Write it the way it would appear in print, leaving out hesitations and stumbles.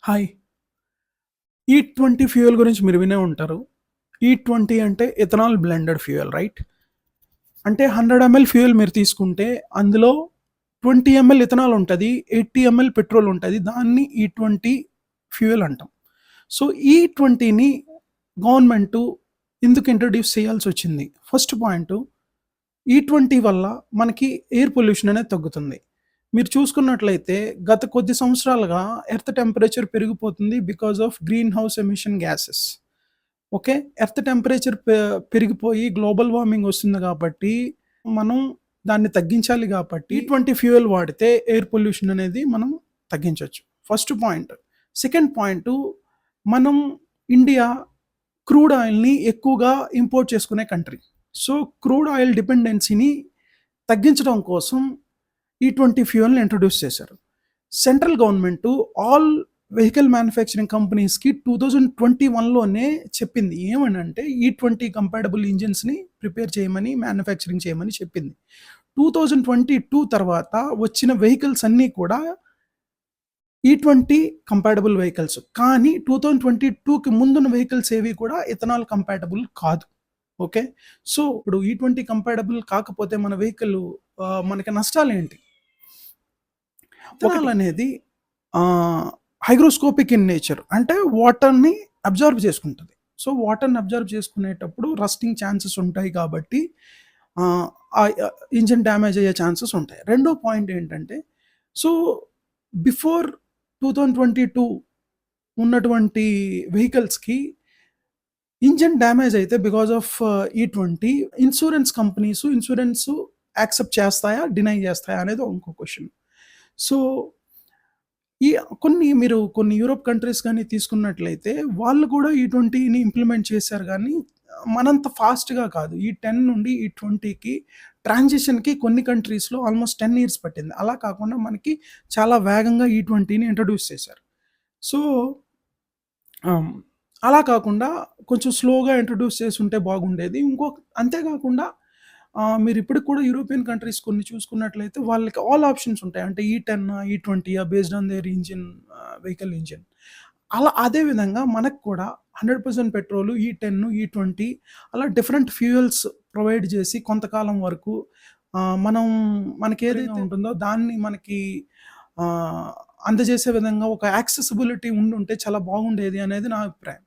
Hi. E20 fuel గురించి మీరు వినే ఉంటారు. E20 అంటే ఎథనాల్ బ్లెండెడ్ ఫ్యూయల్ రైట్? అంటే 100 ఎంఎల్ ఫ్యూయల్ మీరు తీసుకుంటే అందులో 20 ఎంఎల్ ఇథనాల్ ఉంటది. 80 ఎంఎల్ పెట్రోల్ ఉంటది. దాన్ని E20 ఫ్యూయల్ అంటాం. సో, E20ని గవర్నమెంటు ఎందుకు ఇంట్రొడ్యూస్ చేయాల్సొచ్చింది? ఫస్ట్ పాయింటు E20 వల్ల మనకి ఎయిర్ పొల్యూషన్ అనేది తగ్గుతుంది. మీరు చూసుకున్నట్లయితే గత కొద్ది సంవత్సరాలుగా ఎర్త్ టెంపరేచర్ పెరిగిపోతుంది because of green house emission gases. Okay. Earth temperature పెరిగిపోయి గ్లోబల్ వార్మింగ్ వస్తుంది కాబట్టి మనం దాన్ని తగ్గించాలి కాబట్టి E20 ఫ్యూయల్ వాడితే ఎయిర్ పొల్యూషన్ అనేది మనం తగ్గించొచ్చు. First point. సెకండ్ పాయింటు మనం ఇండియా క్రూడ్ ఆయిల్‌ని ఎక్కువగా ఇంపోర్ట్ చేసుకునే కంట్రీ. సో, క్రూడ్ ఆయిల్ డిపెండెన్సీని తగ్గించడం కోసం E20 ఫ్యూయల్‌ని ఇంట్రొడ్యూస్ చేశారు. Central government all vehicle manufacturing కంపెనీస్‌కి 2021లోనే చెప్పింది. ఏమనంటే E20 కంపాటబుల్ ఇంజిన్స్‌ని ప్రిపేర్ చేయమని, మ్యానుఫ్యాక్చరింగ్ చేయమని చెప్పింది. 2022 తర్వాత వచ్చిన వెహికల్స్ అన్నీ కూడా E20 కంపాటబుల్ వెహికల్స్. కానీ 2022కి ముందున్న వెహికల్స్ ఏవి కూడా ఇథనాల్ కంపాటబుల్ కాదు. ఓకే. సో, ఇప్పుడు E20 కంపాటబుల్ కాకపోతే మన వెహికల్ మనకి నష్టాలేంటి? ఇథనాల్ అనేది హైగ్రోస్కోపిక్ ఇన్ నేచర్. అంటే వాటర్‌ని అబ్జార్బ్ చేసుకుంటది. సో, వాటర్‌ని అబ్జార్బ్ చేసుకునేటప్పుడు రస్టింగ్ ఛాన్సెస్ ఉంటాయి కాబట్టి ఇంజిన్ డ్యామేజ్ అయ్యే ఛాన్సెస్ ఉంటాయి. రెండో పాయింట్ ఏంటంటే, సో, బిఫోర్ 2022 ఉన్నటువంటి వెహికల్స్‌కి ఇంజిన్ డ్యామేజ్ అయితే because of E20 insurance companies accept చేస్తాయా? డినై చేస్తాయా? అనేది ఇంకో క్వెషన్. సో, ఈ కొన్ని యూరోప్ కంట్రీస్ గాని తీసుకున్నట్లయితే వాళ్ళు కూడా E20ని ఇంప్లిమెంట్ చేశారు గానీ, మనంత ఫాస్ట్‌గా కాదు. ఈ 10 నుండి E20కి ట్రాన్సిషన్‌కి కొన్ని కంట్రీస్‌లో ఆల్మోస్ట్ 10 ఇయర్స్ పట్టింది. అలా కాకుండా మనకి చాలా వేగంగా E20ని ఇంట్రొడ్యూస్ చేశారు. సో, ఆహ్, అలా కాకుండా కొంచెం స్లోగా ఇంట్రొడ్యూస్ చేసుంటే బాగుండేది. అంతేకాకుండా మీరిప్పటికి కూడా యూరోపియన్ కంట్రీస్ కొన్ని చూసుకున్నట్లయితే వాళ్ళకి ఆల్ ఆప్షన్స్ ఉంటాయి. అంటే E10, E20 based on their engine vehicle engine. అదే విధంగా మనకు కూడా 100% పెట్రోల్ E10, E20 అలా డిఫరెంట్ ఫ్యూయల్స్ ప్రొవైడ్ చేసి కొంతకాలం వరకు మనకేదైతే ఉంటుందో దాన్ని మనకి అందజేసే విధంగా ఒక యాక్సెసిబిలిటీ ఉండుంటే చాలా బాగుండేది అనేది నా అభిప్రాయం.